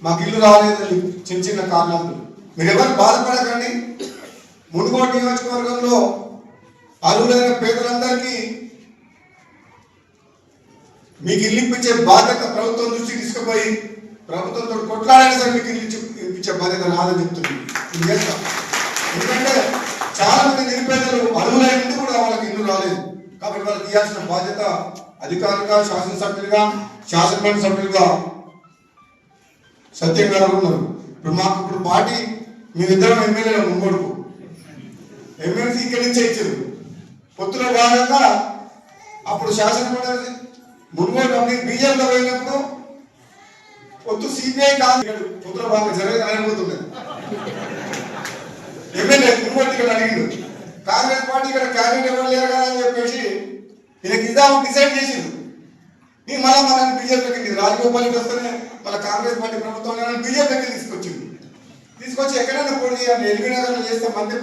మాకు ఇల్లు రాలేదని చిన్న చిన్న కారణాలు. మీరు ఎవరు బాధపడకండి. మునుగోడు నియోజకవర్గంలో అర్హులైన పేదలందరికీ మీకు ఇల్లు ఇప్పించే బాధ్యత ప్రభుత్వం దృష్టికి తీసుకుపోయి ప్రభుత్వంతో కొట్లాడైనా సరే మీకు ఇల్లు ఇప్పించే బాధ్యత నాదని చెప్తుంది. ఎందుకంటే చాలా మంది నిరుపేదలు అర్హులైన కూడా వాళ్ళకి ఇల్లు రాలేదు. కాబట్టి వాళ్ళకి ఇవ్వాల్సిన బాధ్యత అధికారులుగా, శాసనసభ్యులుగా, శాసనమండలి సభ్యులుగా సత్యం గారు ఉన్నారు. ఇప్పుడు పార్టీ మీరిద్దరం ఎమ్మెల్యేలు ముంగోడుకు ఎమ్మెల్సీ ఇక్కడి నుంచే ఇచ్చారు. పొత్తులో భాగంగా అప్పుడు శాసనమండలి మున్గోడు బీజేపీలో పోయినప్పుడు పొత్తు సిపిఐ కాంగ్రెస్ పొత్తులో భాగంగా జరగబోతున్నది. ఎమ్మెల్యే మున్గోడు ఇక్కడ అడిగిండు, కాంగ్రెస్ పార్టీ ఇక్కడ క్యాబినెట్ ఎవరు లేరు కదా అని చెప్పేసి ఈయనకి ఇద్దామని డిసైడ్ చేసిండు. నేను మళ్ళీ మనల్ని బీజేపీకి రాజగోపాల్ రెడ్డి వస్తేనే మళ్ళీ కాంగ్రెస్ పార్టీ ప్రభుత్వం బీజేపీకి తీసుకొచ్చింది. తీసుకొచ్చి ఎక్కడైనా పోటీ చేయాలి, ఎల్బీ నగర్లో చేస్తే మంత్రి